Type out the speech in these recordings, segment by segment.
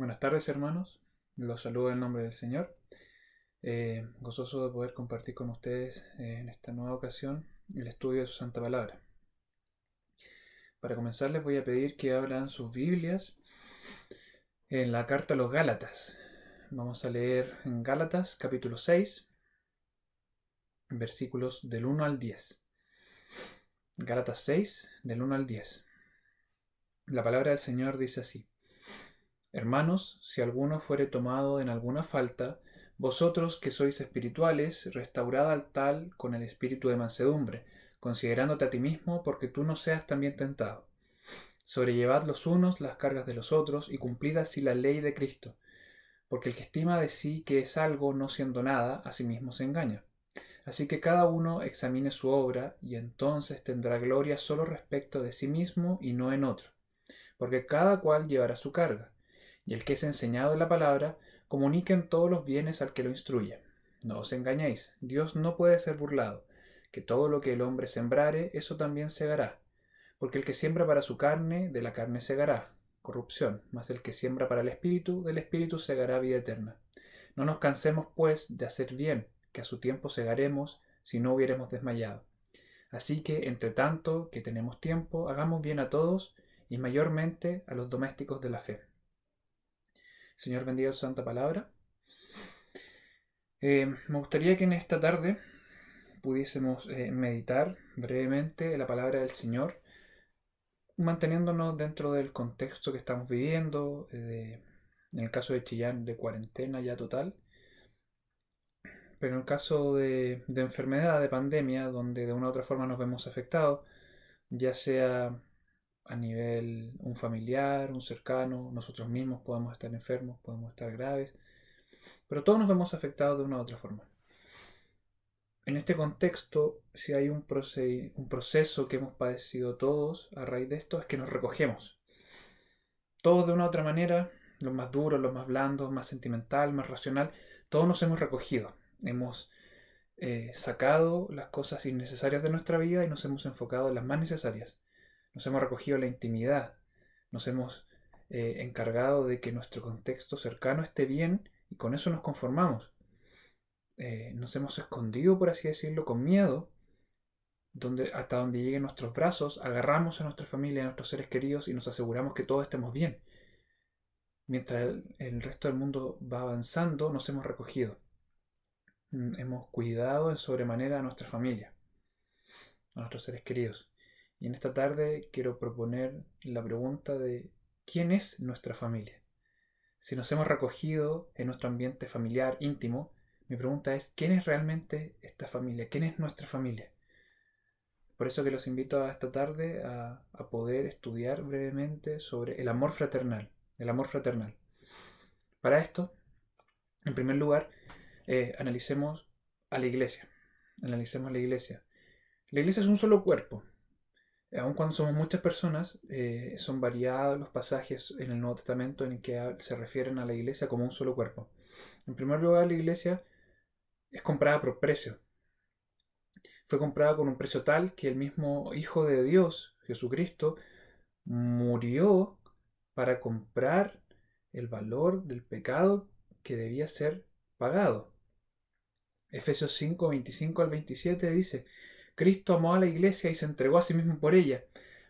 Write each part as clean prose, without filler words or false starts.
Buenas tardes, hermanos. Los saludo en nombre del Señor. Gozoso de poder compartir con ustedes en esta nueva ocasión el estudio de su Santa Palabra. Para comenzar les voy a pedir que abran sus Biblias en la carta a los Gálatas. Vamos a leer en Gálatas capítulo 6, versículos del 1 al 10. Gálatas 6, del 1 al 10. La palabra del Señor dice así: Hermanos, si alguno fuere tomado en alguna falta, vosotros que sois espirituales, restaurad al tal con el espíritu de mansedumbre, considerándote a ti mismo, porque tú no seas también tentado. Sobrellevad los unos las cargas de los otros, y cumplid así la ley de Cristo. Porque el que estima de sí que es algo no siendo nada, a sí mismo se engaña. Así que cada uno examine su obra, y entonces tendrá gloria solo respecto de sí mismo y no en otro. Porque cada cual llevará su carga. Y el que es enseñado en la palabra, comuniquen todos los bienes al que lo instruye. No os engañéis, Dios no puede ser burlado, que todo lo que el hombre sembrare, eso también segará. Porque el que siembra para su carne, de la carne segará corrupción, mas el que siembra para el espíritu, del espíritu segará vida eterna. No nos cansemos, pues, de hacer bien, que a su tiempo segaremos, si no hubiéremos desmayado. Así que, entre tanto que tenemos tiempo, hagamos bien a todos, y mayormente a los domésticos de la fe. Señor, bendiga su santa palabra. Me gustaría que en esta tarde pudiésemos meditar brevemente la palabra del Señor, manteniéndonos dentro del contexto que estamos viviendo, en el caso de Chillán, de cuarentena ya total, pero en el caso de enfermedad, de pandemia, donde de una u otra forma nos vemos afectados, ya sea a nivel un familiar, un cercano, nosotros mismos podemos estar enfermos, podemos estar graves, pero todos nos vemos afectados de una u otra forma. En este contexto, si hay un proceso que hemos padecido todos a raíz de esto, es que nos recogemos. Todos de una u otra manera, los más duros, los más blandos, más sentimental, más racional, todos nos hemos recogido. Hemos sacado las cosas innecesarias de nuestra vida y nos hemos enfocado en las más necesarias. Nos hemos recogido en la intimidad. Nos hemos encargado de que nuestro contexto cercano esté bien y con eso nos conformamos. Nos hemos escondido, por así decirlo, con miedo, hasta donde lleguen nuestros brazos, agarramos a nuestra familia, a nuestros seres queridos y nos aseguramos que todos estemos bien. Mientras el resto del mundo va avanzando, nos hemos recogido. Hemos cuidado en sobremanera a nuestra familia, a nuestros seres queridos. Y en esta tarde quiero proponer la pregunta de ¿quién es nuestra familia? Si nos hemos recogido en nuestro ambiente familiar íntimo, mi pregunta es ¿quién es realmente esta familia? ¿Quién es nuestra familia? Por eso que los invito a esta tarde a poder estudiar brevemente sobre el amor fraternal. El amor fraternal. Para esto, en primer lugar, analicemos a la iglesia. Analicemos la iglesia. La iglesia es un solo cuerpo. Aun cuando somos muchas personas, son variados los pasajes en el Nuevo Testamento en que se refieren a la iglesia como un solo cuerpo. En primer lugar, la iglesia es comprada por precio. Fue comprada con un precio tal que el mismo Hijo de Dios, Jesucristo, murió para comprar el valor del pecado que debía ser pagado. Efesios 5, 25 al 27 dice: Cristo amó a la iglesia y se entregó a sí mismo por ella,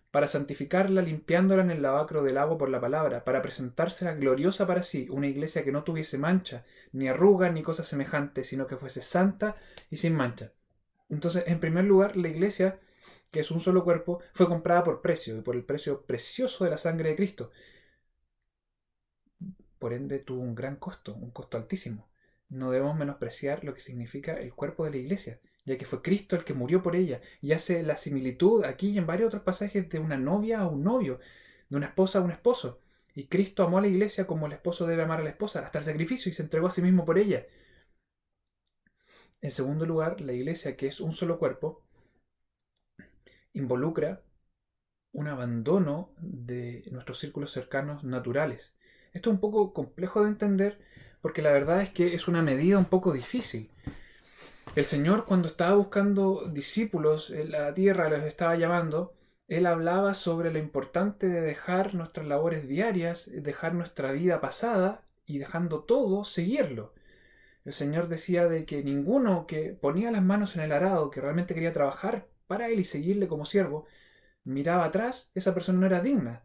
para santificarla, limpiándola en el lavacro del agua por la palabra, para presentársela gloriosa para sí, una iglesia que no tuviese mancha, ni arruga, ni cosa semejante, sino que fuese santa y sin mancha. Entonces, en primer lugar, la iglesia, que es un solo cuerpo, fue comprada por precio, y por el precio precioso de la sangre de Cristo. Por ende, tuvo un gran costo, un costo altísimo. No debemos menospreciar lo que significa el cuerpo de la iglesia, ya que fue Cristo el que murió por ella, y hace la similitud aquí y en varios otros pasajes de una novia a un novio, de una esposa a un esposo. Y Cristo amó a la iglesia como el esposo debe amar a la esposa, hasta el sacrificio, y se entregó a sí mismo por ella. En segundo lugar, la iglesia, que es un solo cuerpo, involucra un abandono de nuestros círculos cercanos naturales. Esto es un poco complejo de entender porque la verdad es que es una medida un poco difícil. El Señor, cuando estaba buscando discípulos en la tierra, los estaba llamando, Él hablaba sobre lo importante de dejar nuestras labores diarias, dejar nuestra vida pasada y dejando todo, seguirlo. El Señor decía de que ninguno que ponía las manos en el arado, que realmente quería trabajar para Él y seguirle como siervo, miraba atrás, esa persona no era digna.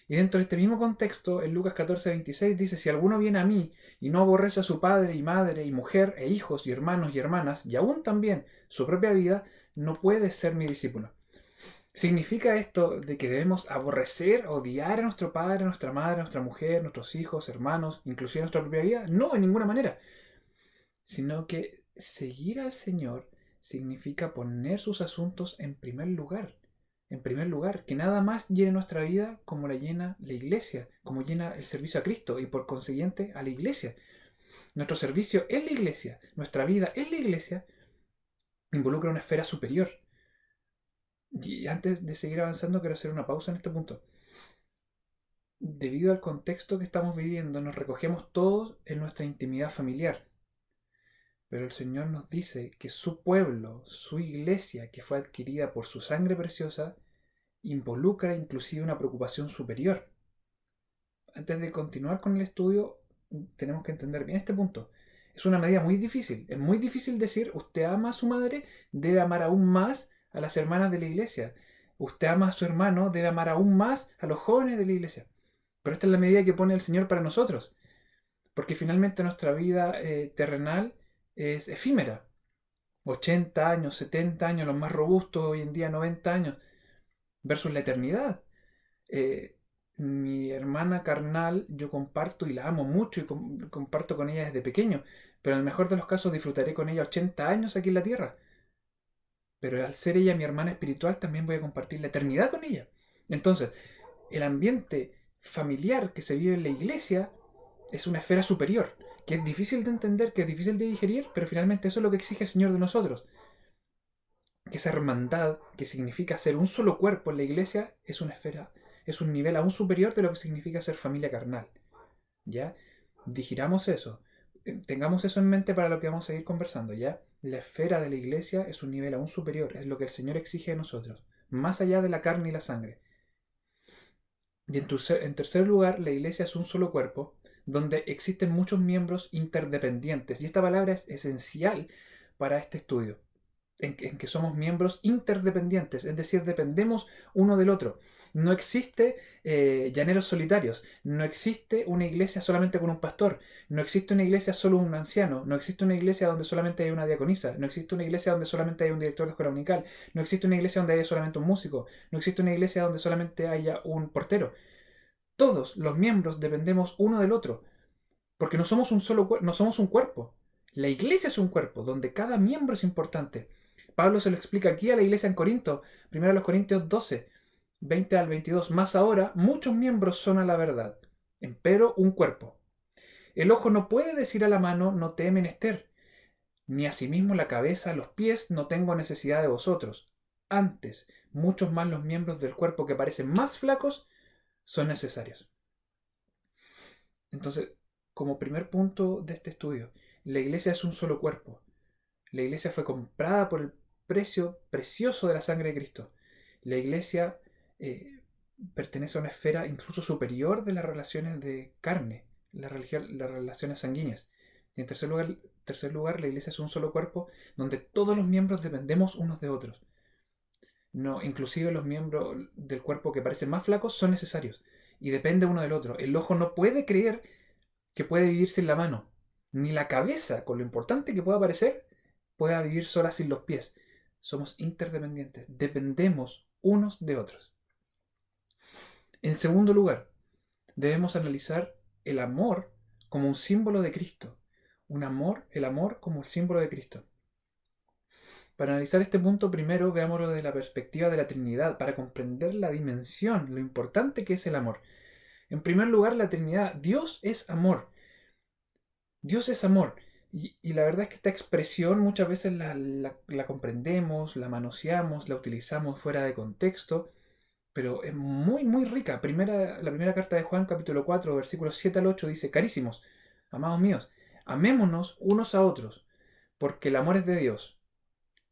Y dentro de este mismo contexto, en Lucas 14:26 dice, si alguno viene a mí y no aborrece a su padre y madre y mujer e hijos y hermanos y hermanas, y aún también su propia vida, no puede ser mi discípulo. ¿Significa esto de que debemos aborrecer, odiar a nuestro padre, a nuestra madre, a nuestra mujer, nuestros hijos, hermanos, inclusive nuestra propia vida? No, en ninguna manera. Sino que seguir al Señor significa poner sus asuntos en primer lugar. En primer lugar, que nada más llene nuestra vida como la llena la iglesia, como llena el servicio a Cristo y por consiguiente a la iglesia. Nuestro servicio en la iglesia, nuestra vida en la iglesia, involucra una esfera superior. Y antes de seguir avanzando, quiero hacer una pausa en este punto. Debido al contexto que estamos viviendo, nos recogemos todos en nuestra intimidad familiar. Pero el Señor nos dice que su pueblo, su iglesia, que fue adquirida por su sangre preciosa, involucra inclusive una preocupación superior. Antes de continuar con el estudio, tenemos que entender bien este punto. Es una medida muy difícil. Es muy difícil decir, usted ama a su madre, debe amar aún más a las hermanas de la iglesia. Usted ama a su hermano, debe amar aún más a los jóvenes de la iglesia. Pero esta es la medida que pone el Señor para nosotros. Porque finalmente nuestra vida terrenal es efímera. 80 años, 70 años, los más robustos hoy en día 90 años, versus la eternidad. Eh, Mi hermana carnal yo comparto y la amo mucho y comparto con ella desde pequeño, pero en el mejor de los casos disfrutaré con ella 80 años aquí en la tierra. Pero al ser ella mi hermana espiritual también voy a compartir la eternidad con ella. Entonces, el ambiente familiar que se vive en la iglesia es una esfera superior, que es difícil de entender, que es difícil de digerir, pero finalmente eso es lo que exige el Señor de nosotros. Que esa hermandad, que significa ser un solo cuerpo en la iglesia, es una esfera, es un nivel aún superior de lo que significa ser familia carnal. ¿Ya? Digiramos eso. Tengamos eso en mente para lo que vamos a ir conversando, ¿ya? La esfera de la iglesia es un nivel aún superior, es lo que el Señor exige de nosotros, más allá de la carne y la sangre. Y en tercer lugar, la iglesia es un solo cuerpo, donde existen muchos miembros interdependientes. Y esta palabra es esencial para este estudio, en que somos miembros interdependientes, es decir, dependemos uno del otro. No existe llaneros solitarios, no existe una iglesia solamente con un pastor, no existe una iglesia solo un anciano, no existe una iglesia donde solamente hay una diaconisa, no existe una iglesia donde solamente hay un director de escuela dominical, no existe una iglesia donde haya solamente un músico, no existe una iglesia donde solamente haya un portero. Todos los miembros dependemos uno del otro, porque no somos un solo no somos un cuerpo. La iglesia es un cuerpo donde cada miembro es importante. Pablo se lo explica aquí a la iglesia en Corinto, 1 Corintios 12, 20 al 22. Más ahora, muchos miembros son a la verdad, empero un cuerpo. El ojo no puede decir a la mano, no te he menester, ni asimismo la cabeza, los pies, no tengo necesidad de vosotros. Antes, muchos más los miembros del cuerpo que parecen más flacos son necesarios. Entonces, como primer punto de este estudio, la iglesia es un solo cuerpo. La iglesia fue comprada por el precio precioso de la sangre de Cristo. La iglesia eh, pertenece a una esfera incluso superior de las relaciones de carne, las relaciones sanguíneas. Y en tercer lugar, la iglesia es un solo cuerpo donde todos los miembros dependemos unos de otros. No, inclusive los miembros del cuerpo que parecen más flacos son necesarios y depende uno del otro. El ojo no puede creer que puede vivir sin la mano, ni la cabeza, con lo importante que pueda parecer, pueda vivir sola sin los pies. Somos interdependientes, dependemos unos de otros. En segundo lugar, debemos analizar el amor como un símbolo de Cristo. El amor como el símbolo de Cristo. Para analizar este punto, primero veámoslo desde la perspectiva de la Trinidad, para comprender la dimensión, lo importante que es el amor. En primer lugar, la Trinidad. Dios es amor. Dios es amor. Y la verdad es que esta expresión muchas veces la comprendemos, la manoseamos, la utilizamos fuera de contexto, pero es muy, muy rica. La primera carta de Juan, capítulo 4, versículos 7 al 8, dice, carísimos, amados míos, amémonos unos a otros, porque el amor es de Dios.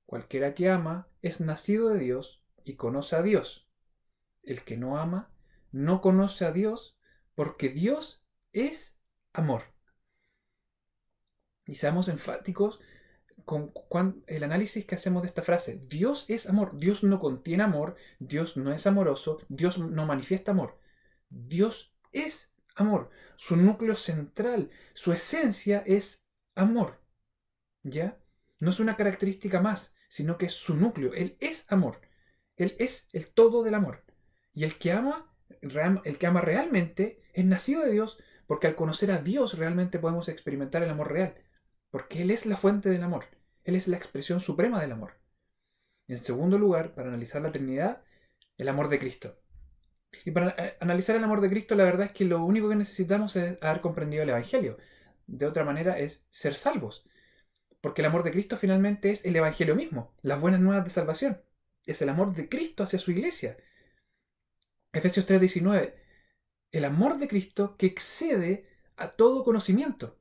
Cualquiera que ama es nacido de Dios y conoce a Dios. El que no ama no conoce a Dios, porque Dios es amor. Y seamos enfáticos con el análisis que hacemos de esta frase. Dios es amor. Dios no contiene amor. Dios no es amoroso. Dios no manifiesta amor. Dios es amor. Su núcleo central, su esencia es amor. ¿Ya? No es una característica más, sino que es su núcleo. Él es amor. Él es el todo del amor. Y el que ama realmente es nacido de Dios, porque al conocer a Dios realmente podemos experimentar el amor real. Porque Él es la fuente del amor. Él es la expresión suprema del amor. En segundo lugar, para analizar la Trinidad, el amor de Cristo. Y para analizar el amor de Cristo, la verdad es que lo único que necesitamos es haber comprendido el Evangelio. De otra manera, es ser salvos. Porque el amor de Cristo finalmente es el Evangelio mismo, las buenas nuevas de salvación. Es el amor de Cristo hacia su iglesia. Efesios 3:19. El amor de Cristo que excede a todo conocimiento.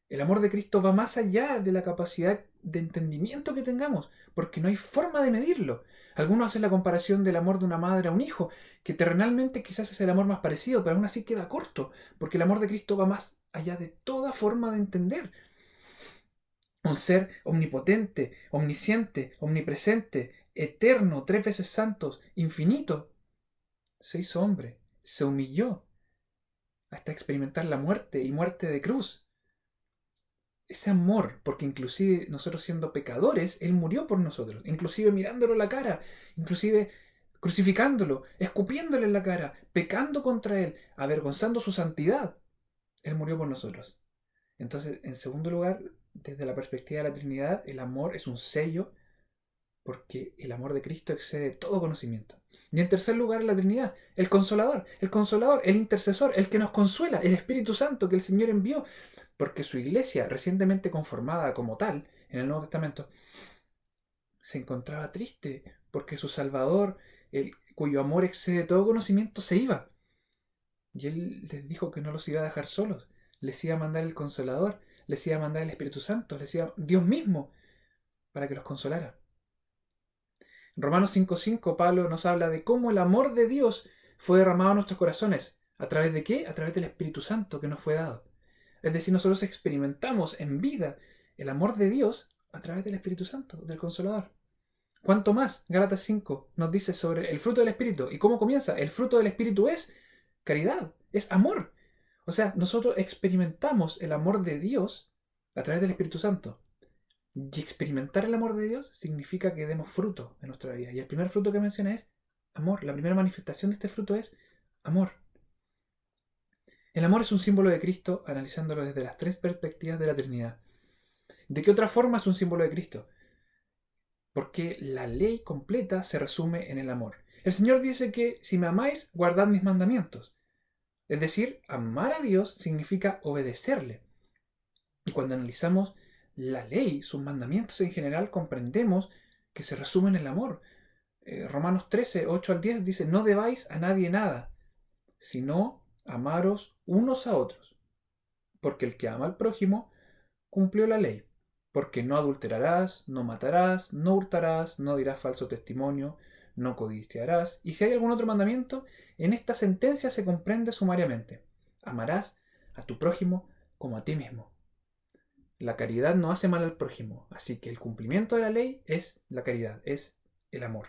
El amor de Cristo va más allá de la capacidad de entendimiento que tengamos, porque no hay forma de medirlo. Algunos hacen la comparación del amor de una madre a un hijo, que terrenalmente quizás es el amor más parecido, pero aún así queda corto, porque el amor de Cristo va más allá de toda forma de entender. Un ser omnipotente, omnisciente, omnipresente, eterno, 3 veces santos, infinito, se hizo hombre, se humilló hasta experimentar la muerte y muerte de cruz. Ese amor, porque inclusive nosotros siendo pecadores, Él murió por nosotros, inclusive mirándolo a la cara, inclusive crucificándolo, escupiéndole en la cara, pecando contra Él, avergonzando su santidad. Él murió por nosotros. Entonces, en segundo lugar, desde la perspectiva de la Trinidad, el amor es un sello porque el amor de Cristo excede todo conocimiento. Y en tercer lugar, la Trinidad, el Consolador, el intercesor, el que nos consuela, el Espíritu Santo que el Señor envió, porque su iglesia, recientemente conformada como tal en el Nuevo Testamento, se encontraba triste porque su Salvador, cuyo amor excede todo conocimiento, se iba. Y Él les dijo que no los iba a dejar solos, les iba a mandar el Consolador, les iba a mandar el Espíritu Santo, les iba Dios mismo para que los consolara. En Romanos 5:5 Pablo nos habla de cómo el amor de Dios fue derramado en nuestros corazones. ¿A través de qué? A través del Espíritu Santo que nos fue dado. Es decir, nosotros experimentamos en vida el amor de Dios a través del Espíritu Santo, del Consolador. ¿Cuánto más? Gálatas 5 nos dice sobre el fruto del Espíritu. ¿Y cómo comienza? El fruto del Espíritu es caridad, es amor. O sea, nosotros experimentamos el amor de Dios a través del Espíritu Santo. Y experimentar el amor de Dios significa que demos fruto en nuestra vida. Y el primer fruto que menciona es amor. La primera manifestación de este fruto es amor. El amor es un símbolo de Cristo analizándolo desde las 3 perspectivas de la Trinidad. ¿De qué otra forma es un símbolo de Cristo? Porque la ley completa se resume en el amor. El Señor dice que si me amáis, guardad mis mandamientos. Es decir, amar a Dios significa obedecerle. Y cuando analizamos la ley, sus mandamientos en general, comprendemos que se resumen en el amor. Romanos 13, 8 al 10 dice, no debáis a nadie nada, sino amaros unos a otros. Porque el que ama al prójimo cumplió la ley. Porque no adulterarás, no matarás, no hurtarás, no dirás falso testimonio, no codiciarás. Y si hay algún otro mandamiento, en esta sentencia se comprende sumariamente. Amarás a tu prójimo como a ti mismo. La caridad no hace mal al prójimo, así que el cumplimiento de la ley es la caridad, es el amor.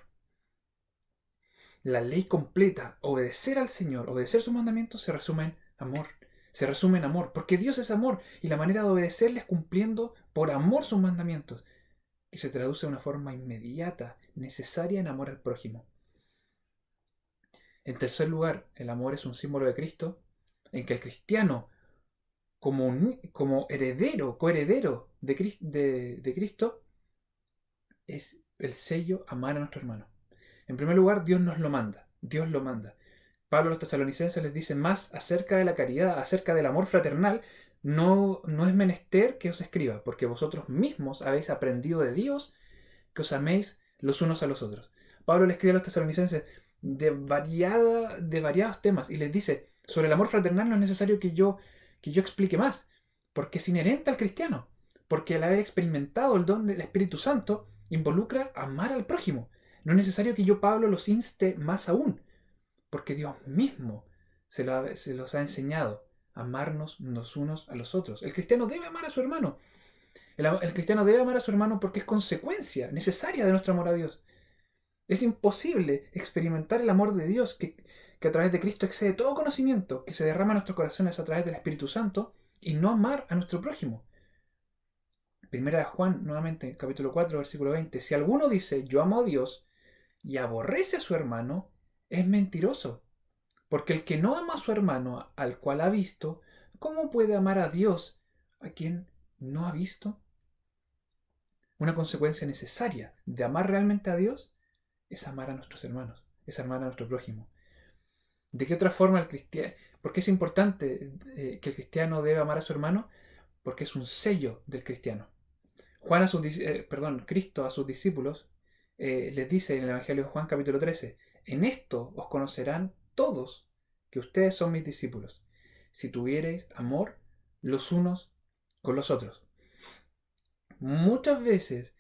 La ley completa, obedecer al Señor, obedecer sus mandamientos, se resume en amor. Se resume en amor, porque Dios es amor y la manera de obedecerle es cumpliendo por amor sus mandamientos, que se traduce de una forma inmediata, necesaria en amor al prójimo. En tercer lugar, el amor es un símbolo de Cristo, en que el cristiano, como heredero, coheredero de Cristo, es el sello amar a nuestro hermano. En primer lugar, Dios nos lo manda. Dios lo manda. Pablo a los tesalonicenses les dice más acerca de la caridad, acerca del amor fraternal. No es menester que os escriba, porque vosotros mismos habéis aprendido de Dios que os améis los unos a los otros. Pablo le escribe a los tesalonicenses de variados temas y les dice, sobre el amor fraternal no es necesario que yo explique más, porque es inherente al cristiano, porque al haber experimentado el don del Espíritu Santo, involucra amar al prójimo. No es necesario que yo, Pablo, los inste más aún, porque Dios mismo se los ha enseñado a amarnos los unos a los otros. El cristiano debe amar a su hermano. El cristiano debe amar a su hermano porque es consecuencia necesaria de nuestro amor a Dios. Es imposible experimentar el amor de Dios que a través de Cristo excede todo conocimiento, que se derrama en nuestros corazones a través del Espíritu Santo, y no amar a nuestro prójimo. Primera de Juan, nuevamente, capítulo 4, versículo 20. Si alguno dice, yo amo a Dios, y aborrece a su hermano, es mentiroso. Porque el que no ama a su hermano al cual ha visto, ¿cómo puede amar a Dios a quien no ha visto? Una consecuencia necesaria de amar realmente a Dios es amar a nuestros hermanos, es amar a nuestro prójimo. ¿De qué otra forma el cristiano? ¿Por qué es importante que el cristiano debe amar a su hermano? Porque es un sello del cristiano. Cristo a sus discípulos les dice en el Evangelio de Juan capítulo 13, en esto os conocerán todos que ustedes son mis discípulos, si tuviereis amor los unos con los otros. Muchas veces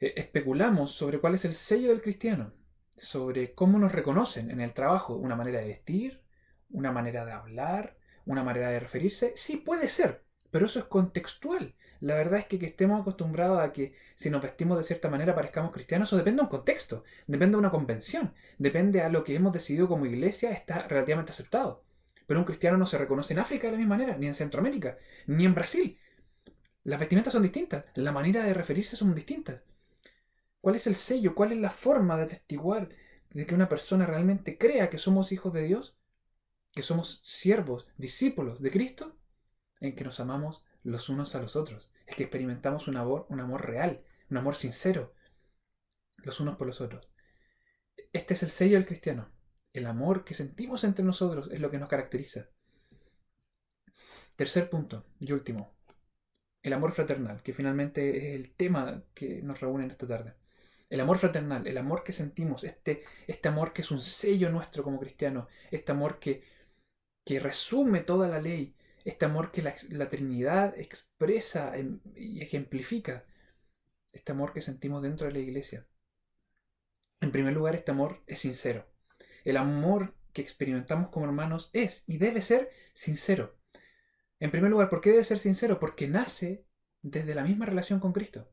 especulamos sobre cuál es el sello del cristiano, sobre cómo nos reconocen en el trabajo, una manera de vestir, una manera de hablar, una manera de referirse. Sí, puede ser, pero eso es contextual. La verdad es que estemos acostumbrados a que si nos vestimos de cierta manera parezcamos cristianos, eso depende de un contexto, depende de una convención, depende a lo que hemos decidido como iglesia está relativamente aceptado. Pero un cristiano no se reconoce en África de la misma manera, ni en Centroamérica, ni en Brasil. Las vestimentas son distintas, la manera de referirse son distintas. ¿Cuál es el sello? ¿Cuál es la forma de atestiguar de que una persona realmente crea que somos hijos de Dios? ¿Que somos siervos, discípulos de Cristo? En que nos amamos los unos a los otros. Es que experimentamos un amor real, un amor sincero, los unos por los otros. Este es el sello del cristiano. El amor que sentimos entre nosotros es lo que nos caracteriza. Tercer punto y último. El amor fraternal, que finalmente es el tema que nos reúne en esta tarde. El amor fraternal, el amor que sentimos, este amor que es un sello nuestro como cristianos, este amor que resume toda la ley, este amor que la Trinidad expresa y ejemplifica, este amor que sentimos dentro de la iglesia. En primer lugar, este amor es sincero. El amor que experimentamos como hermanos es y debe ser sincero. En primer lugar, ¿por qué debe ser sincero? Porque nace desde la misma relación con Cristo.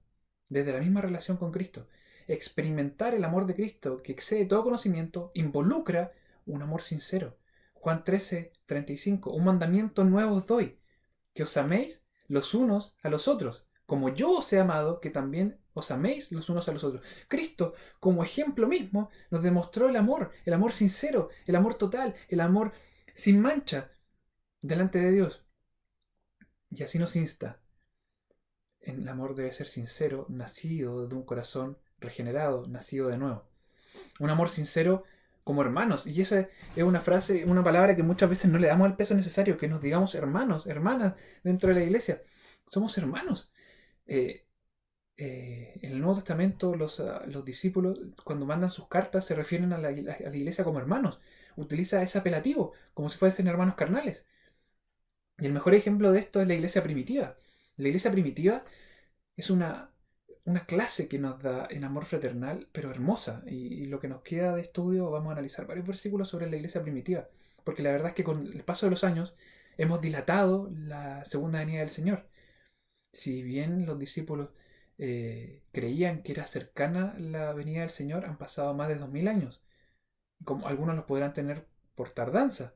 Desde la misma relación con Cristo. Experimentar el amor de Cristo que excede todo conocimiento involucra un amor sincero. Juan 13:35. Un mandamiento nuevo os doy, que os améis los unos a los otros, como yo os he amado, que también os améis los unos a los otros. Cristo, como ejemplo mismo, nos demostró el amor sincero, el amor total, el amor sin mancha delante de Dios. Y así nos insta. El amor debe ser sincero, nacido de un corazón regenerado, nacido de nuevo. Un amor sincero como hermanos. Y esa es una frase, una palabra que muchas veces no le damos el peso necesario, que nos digamos hermanos, hermanas dentro de la iglesia. Somos hermanos. En el Nuevo Testamento los discípulos cuando mandan sus cartas se refieren a la iglesia como hermanos. Utiliza ese apelativo, como si fuesen hermanos carnales. Y el mejor ejemplo de esto es la iglesia primitiva. La iglesia primitiva es una clase que nos da en amor fraternal, pero hermosa. Y lo que nos queda de estudio, vamos a analizar varios versículos sobre la iglesia primitiva. Porque la verdad es que con el paso de los años hemos dilatado la segunda venida del Señor. Si bien los discípulos creían que era cercana la venida del Señor, han pasado más de 2000 años. Como algunos los podrán tener por tardanza.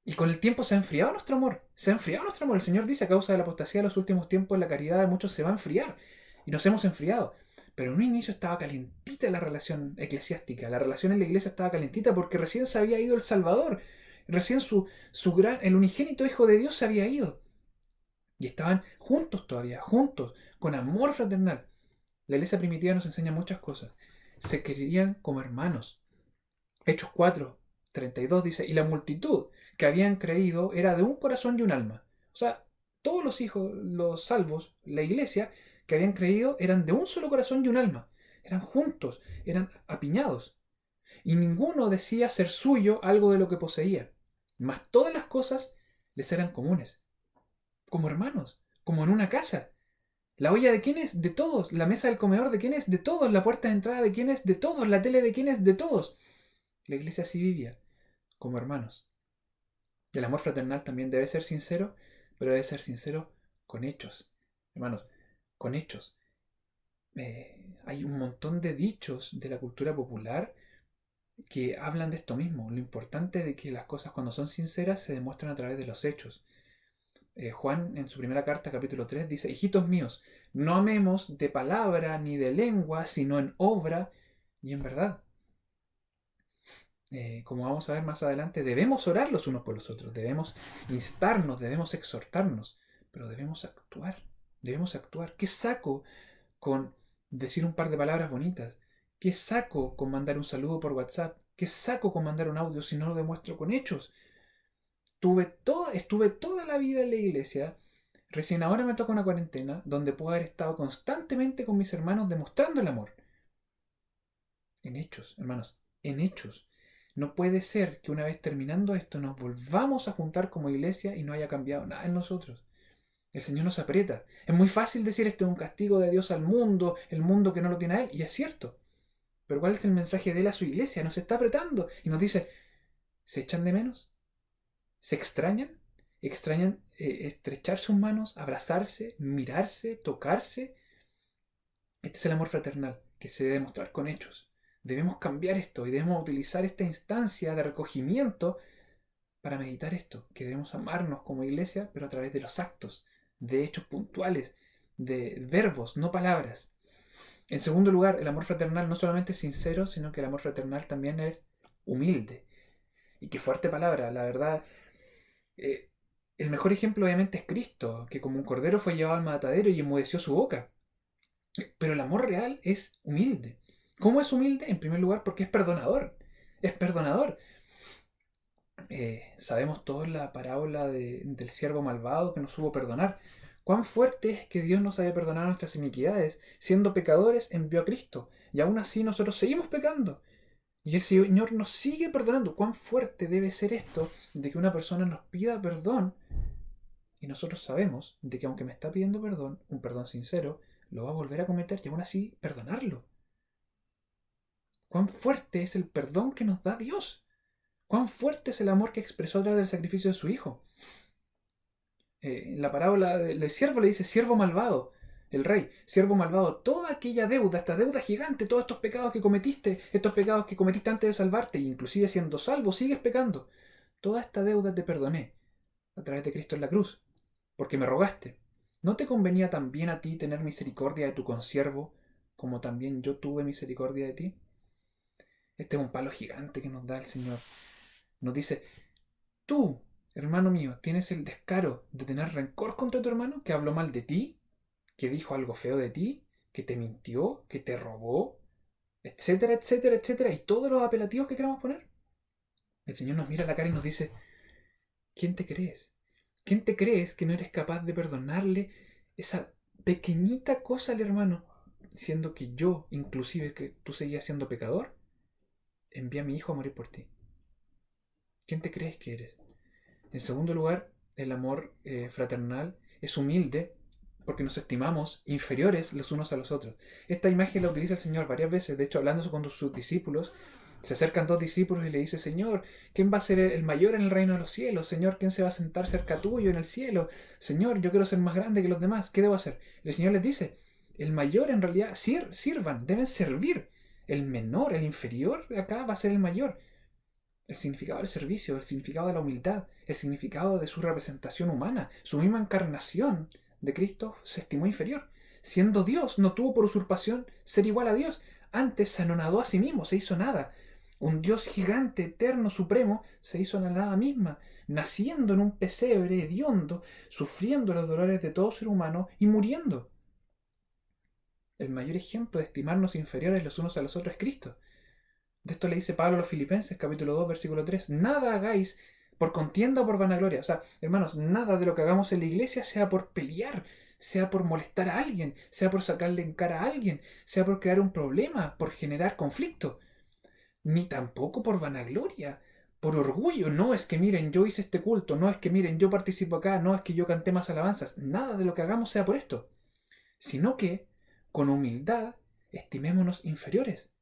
Y con el tiempo se ha enfriado nuestro amor. Se ha enfriado nuestro amor. El Señor dice, a causa de la apostasía de los últimos tiempos, la caridad de muchos se va a enfriar. Y nos hemos enfriado. Pero en un inicio estaba calentita la relación eclesiástica. La relación en la iglesia estaba calentita porque recién se había ido el Salvador. Recién el unigénito Hijo de Dios se había ido. Y estaban juntos todavía, juntos, con amor fraternal. La iglesia primitiva nos enseña muchas cosas. Se querían como hermanos. Hechos 4:32 dice, y la multitud que habían creído era de un corazón y un alma. O sea, todos los hijos, los salvos, la iglesia que habían creído eran de un solo corazón y un alma. Eran juntos, eran apiñados. Y ninguno decía ser suyo algo de lo que poseía. Mas todas las cosas les eran comunes. Como hermanos, como en una casa. La olla de quién es, de todos. La mesa del comedor de quién es, de todos. La puerta de entrada de quién es, de todos. La tele de quién es, de todos. La iglesia así vivía. como hermanos. El amor fraternal también debe ser sincero, pero debe ser sincero con hechos. Hermanos, con hechos. Hay un montón de dichos de la cultura popular que hablan de esto mismo. Lo importante de que las cosas cuando son sinceras se demuestran a través de los hechos. Juan en su primera carta, capítulo 3, dice, hijitos míos, no amemos de palabra ni de lengua, sino en obra y en verdad. Como vamos a ver más adelante, debemos orar los unos por los otros, debemos instarnos, debemos exhortarnos, pero debemos actuar, debemos actuar. ¿Qué saco con decir un par de palabras bonitas? ¿Qué saco con mandar un saludo por WhatsApp? ¿Qué saco con mandar un audio si no lo demuestro con hechos? Estuve toda la vida en la iglesia. Recién ahora me toca una cuarentena donde puedo haber estado constantemente con mis hermanos demostrando el amor. En hechos, hermanos, en hechos. No puede ser que una vez terminando esto nos volvamos a juntar como iglesia y no haya cambiado nada en nosotros. El Señor nos aprieta. Es muy fácil decir esto es un castigo de Dios al mundo, el mundo que no lo tiene a Él, y es cierto. Pero ¿cuál es el mensaje de Él a su iglesia? Nos está apretando y nos dice, ¿se echan de menos? ¿Se extrañan? ¿Extrañan estrechar sus manos, abrazarse, mirarse, tocarse? Este es el amor fraternal que se debe mostrar con hechos. Debemos cambiar esto y debemos utilizar esta instancia de recogimiento para meditar esto, que debemos amarnos como iglesia, pero a través de los actos, de hechos puntuales, de verbos, no palabras. En segundo lugar, el amor fraternal no solamente es sincero, sino que el amor fraternal también es humilde. Y qué fuerte palabra, la verdad. Eh, el mejor ejemplo obviamente es Cristo, que como un cordero fue llevado al matadero y enmudeció su boca. Pero el amor real es humilde. ¿Cómo es humilde? En primer lugar, porque es perdonador. Es perdonador. Sabemos todos la parábola del siervo malvado que no supo perdonar. Cuán fuerte es que Dios nos haya perdonado nuestras iniquidades. Siendo pecadores, envió a Cristo. Y aún así nosotros seguimos pecando. Y el Señor nos sigue perdonando. Cuán fuerte debe ser esto de que una persona nos pida perdón. Y nosotros sabemos de que aunque me está pidiendo perdón, un perdón sincero, lo va a volver a cometer y aún así perdonarlo. Cuán fuerte es el perdón que nos da Dios. Cuán fuerte es el amor que expresó a través del sacrificio de su Hijo. En la parábola del siervo le dice, siervo malvado, el rey, siervo malvado, toda aquella deuda, esta deuda gigante, todos estos pecados que cometiste, estos pecados que cometiste antes de salvarte, inclusive siendo salvo, sigues pecando. Toda esta deuda te perdoné a través de Cristo en la cruz, porque me rogaste. ¿No te convenía también a ti tener misericordia de tu consiervo, como también yo tuve misericordia de ti? Este es un palo gigante que nos da el Señor. Nos dice, tú, hermano mío, tienes el descaro de tener rencor contra tu hermano que habló mal de ti, que dijo algo feo de ti, que te mintió, que te robó, etcétera, etcétera, etcétera, y todos los apelativos que queramos poner. El Señor nos mira a la cara y nos dice, ¿quién te crees? ¿Quién te crees que no eres capaz de perdonarle esa pequeñita cosa al hermano, siendo que yo, inclusive que tú seguías siendo pecador, envié a mi hijo a morir por ti? ¿Quién te crees que eres? En segundo lugar, el amor fraternal es humilde porque nos estimamos inferiores los unos a los otros. Esta imagen la utiliza el Señor varias veces. De hecho, hablando con sus discípulos, se acercan dos discípulos y le dice, Señor, ¿quién va a ser el mayor en el reino de los cielos? Señor, ¿quién se va a sentar cerca tuyo en el cielo? Señor, yo quiero ser más grande que los demás. ¿Qué debo hacer? El Señor les dice, el mayor en realidad, sirvan, deben servir. El menor, el inferior de acá va a ser el mayor. El significado del servicio, el significado de la humildad, el significado de su representación humana, su misma encarnación de Cristo se estimó inferior. Siendo Dios, no tuvo por usurpación ser igual a Dios. Antes se anonadó a sí mismo, se hizo nada. Un Dios gigante, eterno, supremo, se hizo la nada misma, naciendo en un pesebre hediondo, sufriendo los dolores de todo ser humano y muriendo. El mayor ejemplo de estimarnos inferiores los unos a los otros es Cristo. De esto le dice Pablo a los Filipenses, capítulo 2, versículo 3. Nada hagáis por contienda o por vanagloria. O sea, hermanos, nada de lo que hagamos en la iglesia sea por pelear, sea por molestar a alguien, sea por sacarle en cara a alguien, sea por crear un problema, por generar conflicto. Ni tampoco por vanagloria, por orgullo. No es que miren, yo hice este culto, no es que miren, yo participo acá, no es que yo canté más alabanzas. Nada de lo que hagamos sea por esto. Sino que, con humildad, estimémonos inferiores,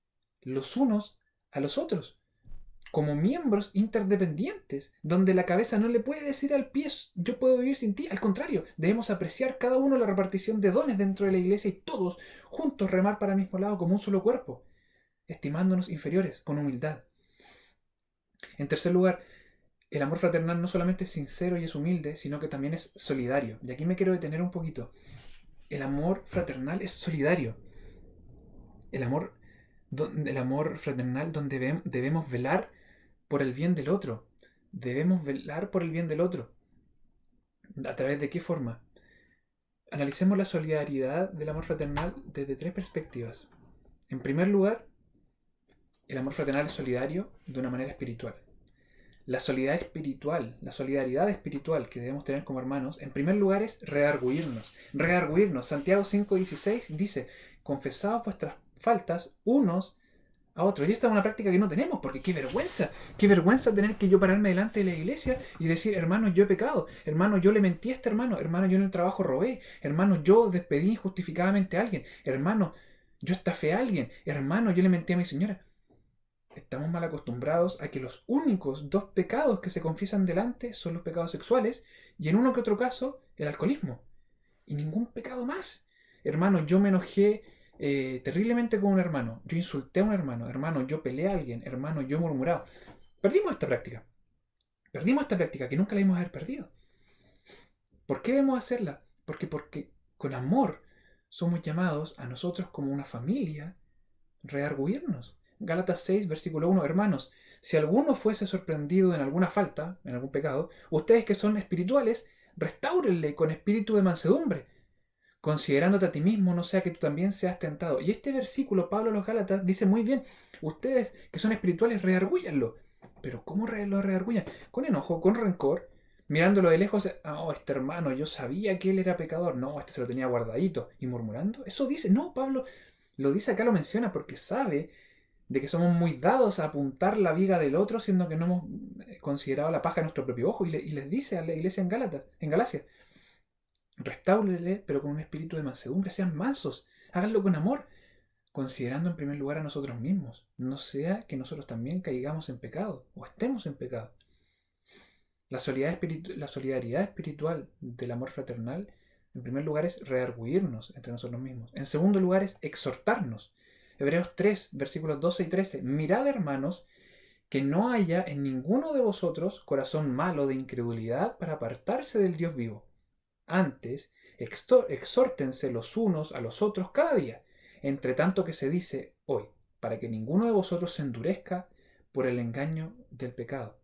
los unos a los otros. como miembros interdependientes, donde la cabeza no le puede decir al pie, yo puedo vivir sin ti. Al contrario, debemos apreciar cada uno la repartición de dones dentro de la iglesia y todos juntos remar para el mismo lado como un solo cuerpo, estimándonos inferiores con humildad. En tercer lugar, el amor fraternal no solamente es sincero y es humilde, sino que también es solidario. Y aquí me quiero detener un poquito. El amor fraternal es solidario. El amor fraternal donde debemos velar por el bien del otro. Debemos velar por el bien del otro. ¿A través de qué forma? Analicemos la solidaridad del amor fraternal desde tres perspectivas. En primer lugar, el amor fraternal es solidario de una manera espiritual. La solidaridad espiritual que debemos tener como hermanos, en primer lugar es redarguirnos. Redarguirnos. Santiago 5:16 dice, confesaos vuestras faltas unos a otros. Y esta es una práctica que no tenemos, porque qué vergüenza tener que yo pararme delante de la iglesia y decir, hermano, yo he pecado, hermano, yo le mentí a este hermano, yo en el trabajo robé, hermano, yo despedí injustificadamente a alguien, hermano, yo estafé a alguien, hermano, yo le mentí a mi señora. Estamos mal acostumbrados a que los únicos dos pecados que se confiesan delante son los pecados sexuales y en uno que otro caso el alcoholismo. Y ningún pecado más. Hermano, yo me enojé terriblemente con un hermano. Yo insulté a un hermano. Hermano, yo peleé a alguien. Hermano, yo he murmurado. Perdimos esta práctica. Perdimos esta práctica que nunca la íbamos a haber perdido. ¿Por qué debemos hacerla? Porque con amor somos llamados a nosotros como una familia redarguirnos. Gálatas 6, versículo 1. Hermanos, si alguno fuese sorprendido en alguna falta, en algún pecado, ustedes que son espirituales, restáurenle con espíritu de mansedumbre, considerándote a ti mismo, no sea que tú también seas tentado. Y este versículo, Pablo a los Gálatas, dice muy bien, ustedes que son espirituales, redargúyanlo. Pero ¿cómo lo redargullan? Con enojo, con rencor, mirándolo de lejos, oh, este hermano, yo sabía que él era pecador, no, este se lo tenía guardadito, y murmurando. Eso dice, no, Pablo lo dice acá, lo menciona, porque sabe de que somos muy dados a apuntar la viga del otro, siendo que no hemos considerado la paja de nuestro propio ojo, y les dice a la iglesia en Galacia, restáurele, pero con un espíritu de mansedumbre, sean mansos, háganlo con amor, considerando en primer lugar a nosotros mismos, no sea que nosotros también caigamos en pecado o estemos en pecado. La solidaridad espiritual del amor fraternal, en primer lugar, es redarguirnos entre nosotros mismos. En segundo lugar, es exhortarnos. Hebreos 3, versículos 12 y 13. Mirad, hermanos, que no haya en ninguno de vosotros corazón malo de incredulidad para apartarse del Dios vivo. Antes, exhórtense los unos a los otros cada día, entre tanto que se dice hoy, para que ninguno de vosotros se endurezca por el engaño del pecado.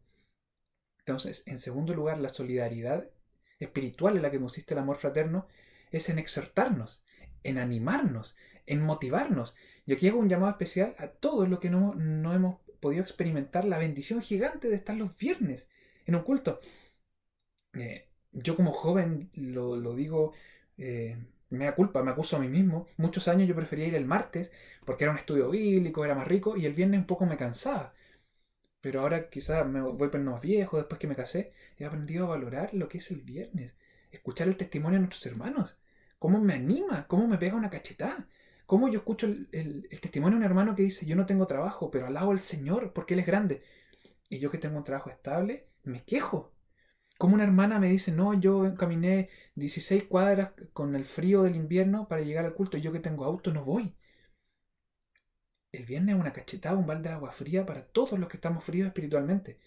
Entonces, en segundo lugar, la solidaridad espiritual en la que consiste el amor fraterno es en exhortarnos, en animarnos, en motivarnos. Y aquí hago un llamado especial a todos los que no hemos podido experimentar la bendición gigante de estar los viernes en un culto. Yo como joven lo digo, me da culpa, me acuso a mí mismo. Muchos años yo prefería ir el martes porque era un estudio bíblico, era más rico, y el viernes un poco me cansaba. Pero ahora quizás me voy poniendo más viejo, después que me casé, he aprendido a valorar lo que es el viernes. Escuchar el testimonio de nuestros hermanos. Cómo me anima, cómo me pega una cachetada. Cómo yo escucho el testimonio de un hermano que dice, yo no tengo trabajo, pero alabo al Señor porque Él es grande. Y yo que tengo un trabajo estable, me quejo. Como una hermana me dice, no, yo caminé 16 cuadras con el frío del invierno para llegar al culto, y yo que tengo auto no voy. El viernes es una cachetada, un balde de agua fría para todos los que estamos fríos espiritualmente.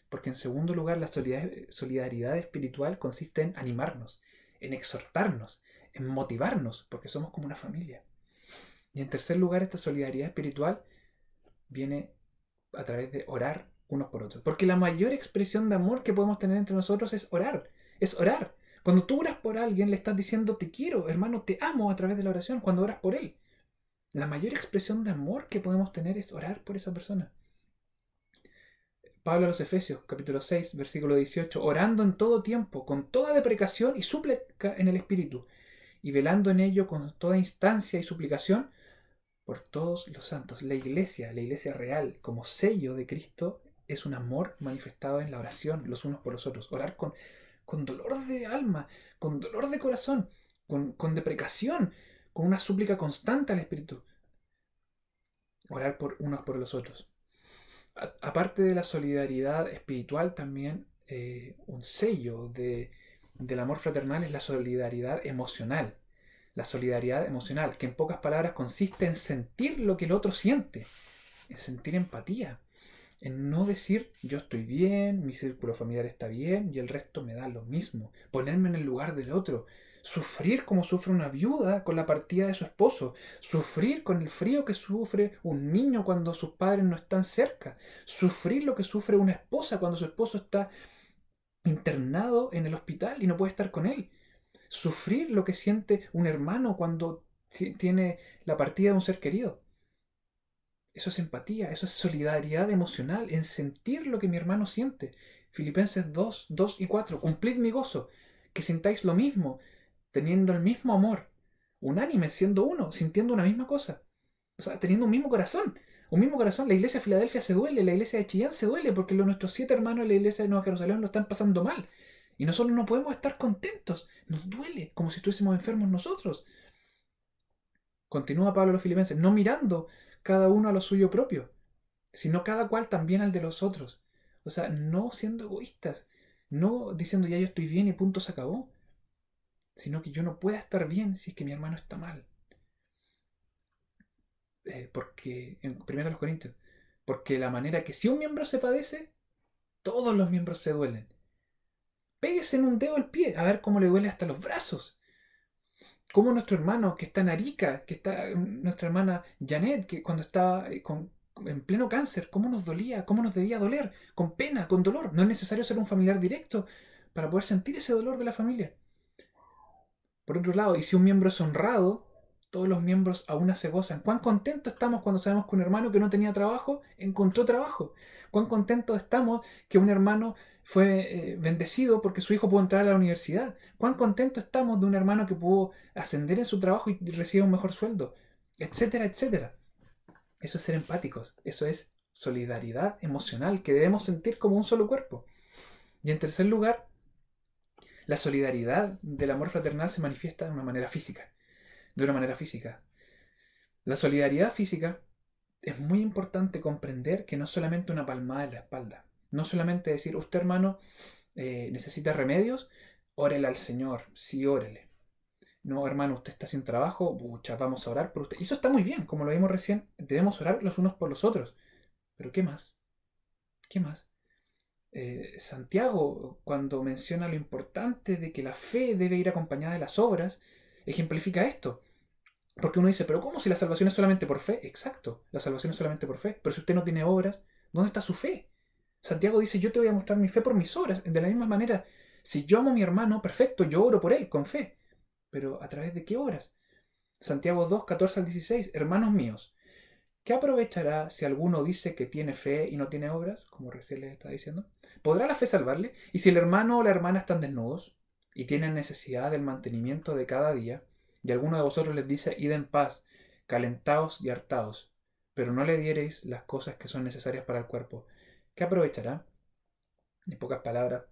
Porque en segundo lugar, la solidaridad espiritual consiste en animarnos, en exhortarnos, en motivarnos, porque somos como una familia. Y en tercer lugar, esta solidaridad espiritual viene a través de orar unos por otros. Porque la mayor expresión de amor que podemos tener entre nosotros es orar. Es orar. Cuando tú oras por alguien, le estás diciendo te quiero, hermano, te amo a través de la oración, cuando oras por él. La mayor expresión de amor que podemos tener es orar por esa persona. Pablo a los Efesios, capítulo 6, versículo 18, orando en todo tiempo, con toda deprecación y súplica en el Espíritu, y velando en ello con toda instancia y suplicación por todos los santos. La iglesia real, como sello de Cristo, es un amor manifestado en la oración los unos por los otros. Orar con dolor de alma, con dolor de corazón, con deprecación, con una súplica constante al Espíritu. Orar por unos por los otros. Aparte de la solidaridad espiritual, también un sello del amor fraternal es la solidaridad emocional. La solidaridad emocional, que en pocas palabras consiste en sentir lo que el otro siente, en sentir empatía, en no decir yo estoy bien, mi círculo familiar está bien y el resto me da lo mismo. Ponerme en el lugar del otro. Sufrir como sufre una viuda con la partida de su esposo. Sufrir con el frío que sufre un niño cuando sus padres no están cerca. Sufrir lo que sufre una esposa cuando su esposo está internado en el hospital y no puede estar con él. Sufrir lo que siente un hermano cuando tiene la partida de un ser querido. Eso es empatía, eso es solidaridad emocional, en sentir lo que mi hermano siente. Filipenses 2, 2 y 4. Cumplid mi gozo, que sintáis lo mismo, teniendo el mismo amor, unánime, siendo uno, sintiendo una misma cosa. O sea, teniendo un mismo corazón. Un mismo corazón. La iglesia de Filadelfia se duele, la iglesia de Chillán se duele, porque nuestros 7 hermanos de la iglesia de Nueva Jerusalén lo están pasando mal. Y nosotros no podemos estar contentos. Nos duele, como si estuviésemos enfermos nosotros. Continúa Pablo a los Filipenses, no mirando cada uno a lo suyo propio, sino cada cual también al de los otros. O sea, no siendo egoístas, no diciendo ya yo estoy bien y punto se acabó, sino que yo no pueda estar bien si es que mi hermano está mal. Porque, en 1 Corintios, porque la manera que si un miembro se padece, todos los miembros se duelen. Péguese en un dedo al pie, a ver cómo le duele hasta los brazos. Como nuestro hermano que está en Arica, que está nuestra hermana Janet, que cuando estaba en pleno cáncer, cómo nos dolía, cómo nos debía doler, con pena, con dolor. No es necesario ser un familiar directo para poder sentir ese dolor de la familia. Por otro lado, y si un miembro es honrado, todos los miembros aún se gozan. ¿Cuán contentos estamos cuando sabemos que un hermano que no tenía trabajo encontró trabajo? ¿Cuán contentos estamos que un hermano fue bendecido porque su hijo pudo entrar a la universidad? ¿Cuán contentos estamos de un hermano que pudo ascender en su trabajo y recibe un mejor sueldo? Etcétera, etcétera. Eso es ser empáticos. Eso es solidaridad emocional que debemos sentir como un solo cuerpo. Y en tercer lugar, la solidaridad del amor fraternal se manifiesta de una manera física. De una manera física. La solidaridad física es muy importante comprender que no es solamente una palmada en la espalda. No solamente decir, usted hermano necesita remedios, órele al Señor, sí, órele. No, hermano, usted está sin trabajo, pucha, vamos a orar por usted. Y eso está muy bien, como lo vimos recién, debemos orar los unos por los otros. Pero ¿qué más? ¿Qué más? Santiago, cuando menciona lo importante de que la fe debe ir acompañada de las obras, ejemplifica esto. Porque uno dice, pero ¿cómo si la salvación es solamente por fe? Exacto, la salvación es solamente por fe. Pero si usted no tiene obras, ¿dónde está su fe? Santiago dice, yo te voy a mostrar mi fe por mis obras. De la misma manera, si yo amo a mi hermano, perfecto, yo oro por él, con fe. Pero ¿a través de qué obras? Santiago 2, 14 al 16, hermanos míos, ¿qué aprovechará si alguno dice que tiene fe y no tiene obras? Como recién les estaba diciendo. ¿Podrá la fe salvarle? Y si el hermano o la hermana están desnudos y tienen necesidad del mantenimiento de cada día, y alguno de vosotros les dice, id en paz, calentaos y hartaos, pero no le diereis las cosas que son necesarias para el cuerpo, ¿qué aprovechará? En pocas palabras,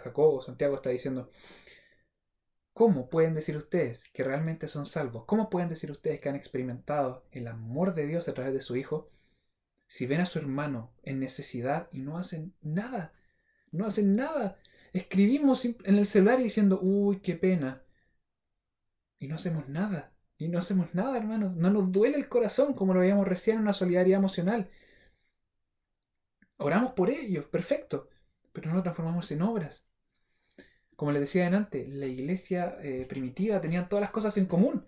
Jacobo, Santiago está diciendo, ¿cómo pueden decir ustedes que realmente son salvos? ¿Cómo pueden decir ustedes que han experimentado el amor de Dios a través de su Hijo si ven a su hermano en necesidad y no hacen nada? No hacen nada. Escribimos en el celular y diciendo, uy, qué pena. Y no hacemos nada. Y no hacemos nada, hermano. No nos duele el corazón, como lo veíamos recién en una solidaridad emocional. Oramos por ellos, perfecto. Pero no lo transformamos en obras. Como les decía antes, la iglesia primitiva tenía todas las cosas en común.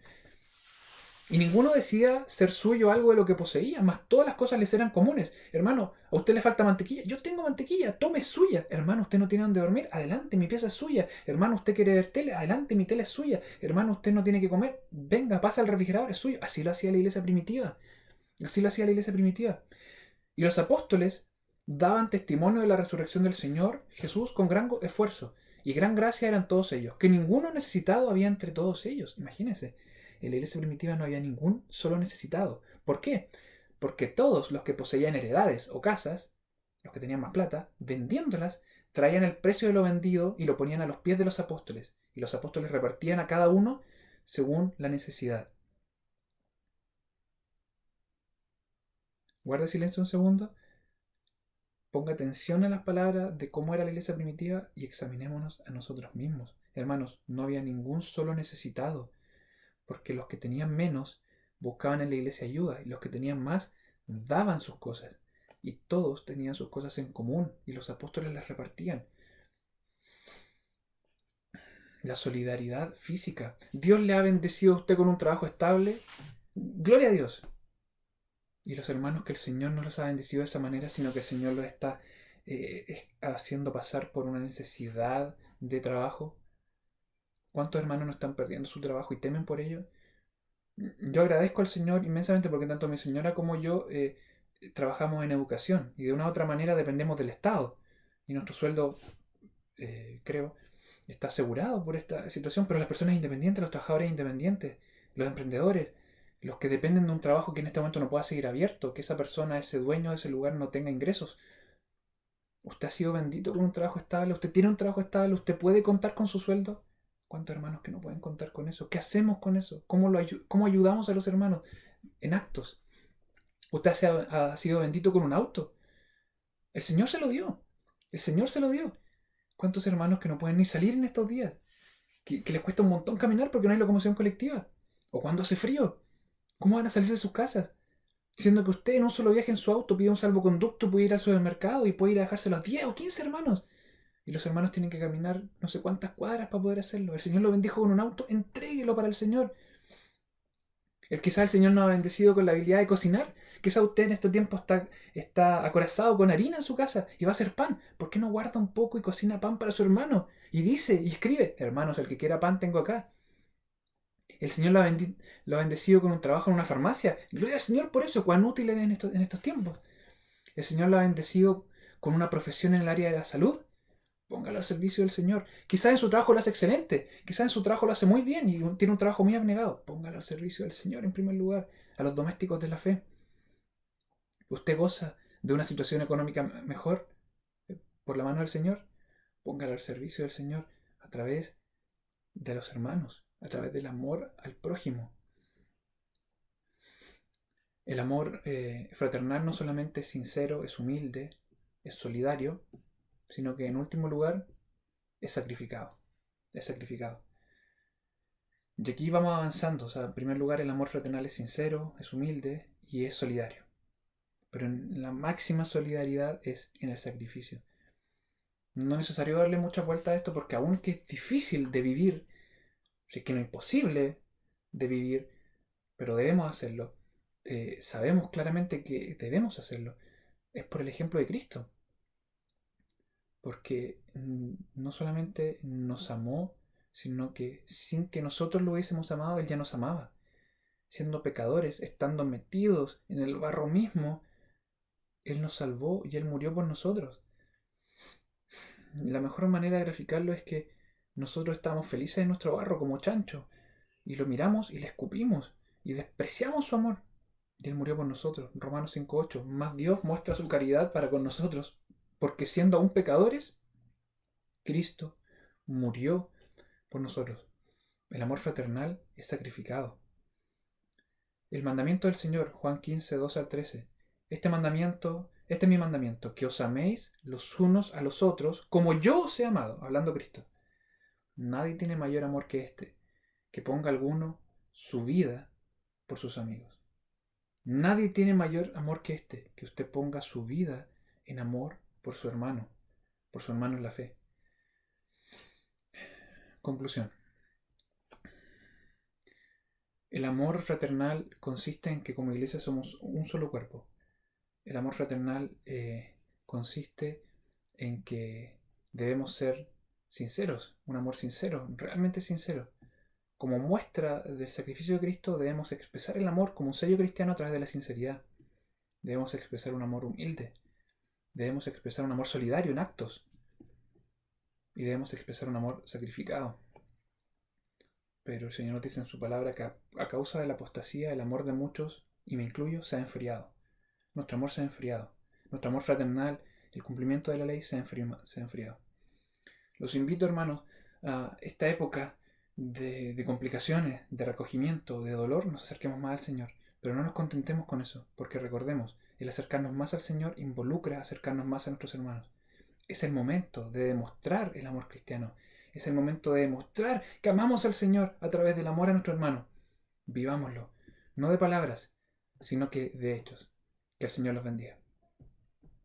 Y ninguno decía ser suyo algo de lo que poseía, más todas las cosas les eran comunes. Hermano, a usted le falta mantequilla. Yo tengo mantequilla, tome suya. Hermano, usted no tiene donde dormir. Adelante, mi pieza es suya. Hermano, usted quiere ver tele. Adelante, mi tele es suya. Hermano, usted no tiene que comer. Venga, pasa al refrigerador, es suyo. Así lo hacía la iglesia primitiva. Así lo hacía la iglesia primitiva. Y los apóstoles daban testimonio de la resurrección del Señor Jesús con gran esfuerzo. Y gran gracia eran todos ellos. Que ninguno necesitado había entre todos ellos. Imagínense. En la iglesia primitiva no había ningún solo necesitado. ¿Por qué? Porque todos los que poseían heredades o casas, los que tenían más plata, vendiéndolas, traían el precio de lo vendido y lo ponían a los pies de los apóstoles. Y los apóstoles repartían a cada uno según la necesidad. Guarda silencio un segundo. ponga atención a las palabras de cómo era la iglesia primitiva y examinémonos a nosotros mismos. Hermanos, no había ningún solo necesitado, porque los que tenían menos buscaban en la iglesia ayuda y los que tenían más daban sus cosas. Y todos tenían sus cosas en común y los apóstoles las repartían. La solidaridad física. Dios le ha bendecido a usted con un trabajo estable. Gloria a Dios. Y los hermanos, que el Señor no los ha bendecido de esa manera, sino que el Señor los está haciendo pasar por una necesidad de trabajo. ¿Cuántos hermanos no están perdiendo su trabajo y temen por ello? Yo agradezco al Señor inmensamente porque tanto mi señora como yo trabajamos en educación y de una u otra manera dependemos del Estado. Y nuestro sueldo, creo, está asegurado por esta situación, pero las personas independientes, los trabajadores independientes, los emprendedores, los que dependen de un trabajo que en este momento no pueda seguir abierto, que esa persona, ese dueño de ese lugar no tenga ingresos. Usted ha sido bendito con un trabajo estable, usted tiene un trabajo estable, usted puede contar con su sueldo. ¿Cuántos hermanos que no pueden contar con eso? ¿Qué hacemos con eso? ¿Cómo ayudamos a los hermanos? En actos. Usted ha sido bendito con un auto. El Señor se lo dio. El Señor se lo dio. ¿Cuántos hermanos que no pueden ni salir en estos días? Que les cuesta un montón caminar porque no hay locomoción colectiva. O cuando hace frío. ¿Cómo van a salir de sus casas? Siendo que usted en un solo viaje en su auto pide un salvoconducto, puede ir al supermercado y puede ir a dejárselo a 10 o 15 hermanos. Y los hermanos tienen que caminar no sé cuántas cuadras para poder hacerlo. El Señor lo bendijo con un auto, entréguelo para el Señor. Quizás el Señor nos ha bendecido con la habilidad de cocinar. Quizás usted en este tiempo está acorazado con harina en su casa y va a hacer pan. ¿Por qué no guarda un poco y cocina pan para su hermano? Y dice y escribe: hermanos, el que quiera pan tengo acá. El Señor lo ha bendecido con un trabajo en una farmacia. Gloria al Señor por eso, cuán útil es en estos tiempos. El Señor lo ha bendecido con una profesión en el área de la salud. Póngalo al servicio del Señor. Quizás en su trabajo lo hace excelente. Quizás en su trabajo lo hace muy bien y tiene un trabajo muy abnegado. Póngalo al servicio del Señor en primer lugar. A los domésticos de la fe. Usted goza de una situación económica mejor por la mano del Señor. Póngalo al servicio del Señor a través de los hermanos. A través del amor al prójimo. El amor fraternal no solamente es sincero, es humilde, es solidario, sino que en último lugar es sacrificado. Es sacrificado. Y aquí vamos avanzando. O sea, en primer lugar, el amor fraternal es sincero, es humilde y es solidario. Pero en la máxima solidaridad es en el sacrificio. No es necesario darle muchas vueltas a esto porque aunque es difícil de vivir, si es que no es imposible de vivir, pero debemos hacerlo. Sabemos claramente que debemos hacerlo. Es por el ejemplo de Cristo. Porque no solamente nos amó, sino que sin que nosotros lo hubiésemos amado, Él ya nos amaba. Siendo pecadores, estando metidos en el barro mismo, Él nos salvó y Él murió por nosotros. La mejor manera de graficarlo es que nosotros estábamos felices en nuestro barro como chancho, y lo miramos y le escupimos, y despreciamos su amor. Y Él murió por nosotros. Romanos 5:8. Más Dios muestra su caridad para con nosotros, porque siendo aún pecadores, Cristo murió por nosotros. El amor fraternal es sacrificado. El mandamiento del Señor, Juan 15, 2 al 13. Este es mi mandamiento, que os améis los unos a los otros como yo os he amado, hablando Cristo. Nadie tiene mayor amor que este, que ponga alguno su vida por sus amigos. Nadie tiene mayor amor que este, que usted ponga su vida en amor por su hermano en la fe. Conclusión. El amor fraternal consiste en que como iglesia somos un solo cuerpo. El amor fraternal consiste en que debemos ser sinceros, un amor sincero, realmente sincero. Como muestra del sacrificio de Cristo debemos expresar el amor como un sello cristiano a través de la sinceridad. Debemos expresar un amor humilde. Debemos expresar un amor solidario en actos. Y debemos expresar un amor sacrificado. Pero el Señor nos dice en su palabra que a causa de la apostasía el amor de muchos, y me incluyo, se ha enfriado. Nuestro amor se ha enfriado. Nuestro amor fraternal, el cumplimiento de la ley se ha enfriado. Los invito, hermanos, a esta época de complicaciones, de recogimiento, de dolor, nos acerquemos más al Señor. Pero no nos contentemos con eso, porque recordemos, El acercarnos más al Señor involucra acercarnos más a nuestros hermanos. Es el momento de demostrar el amor cristiano. Es el momento de demostrar que amamos al Señor a través del amor a nuestro hermano. Vivámoslo, no de palabras, sino que de hechos. Que el Señor los bendiga.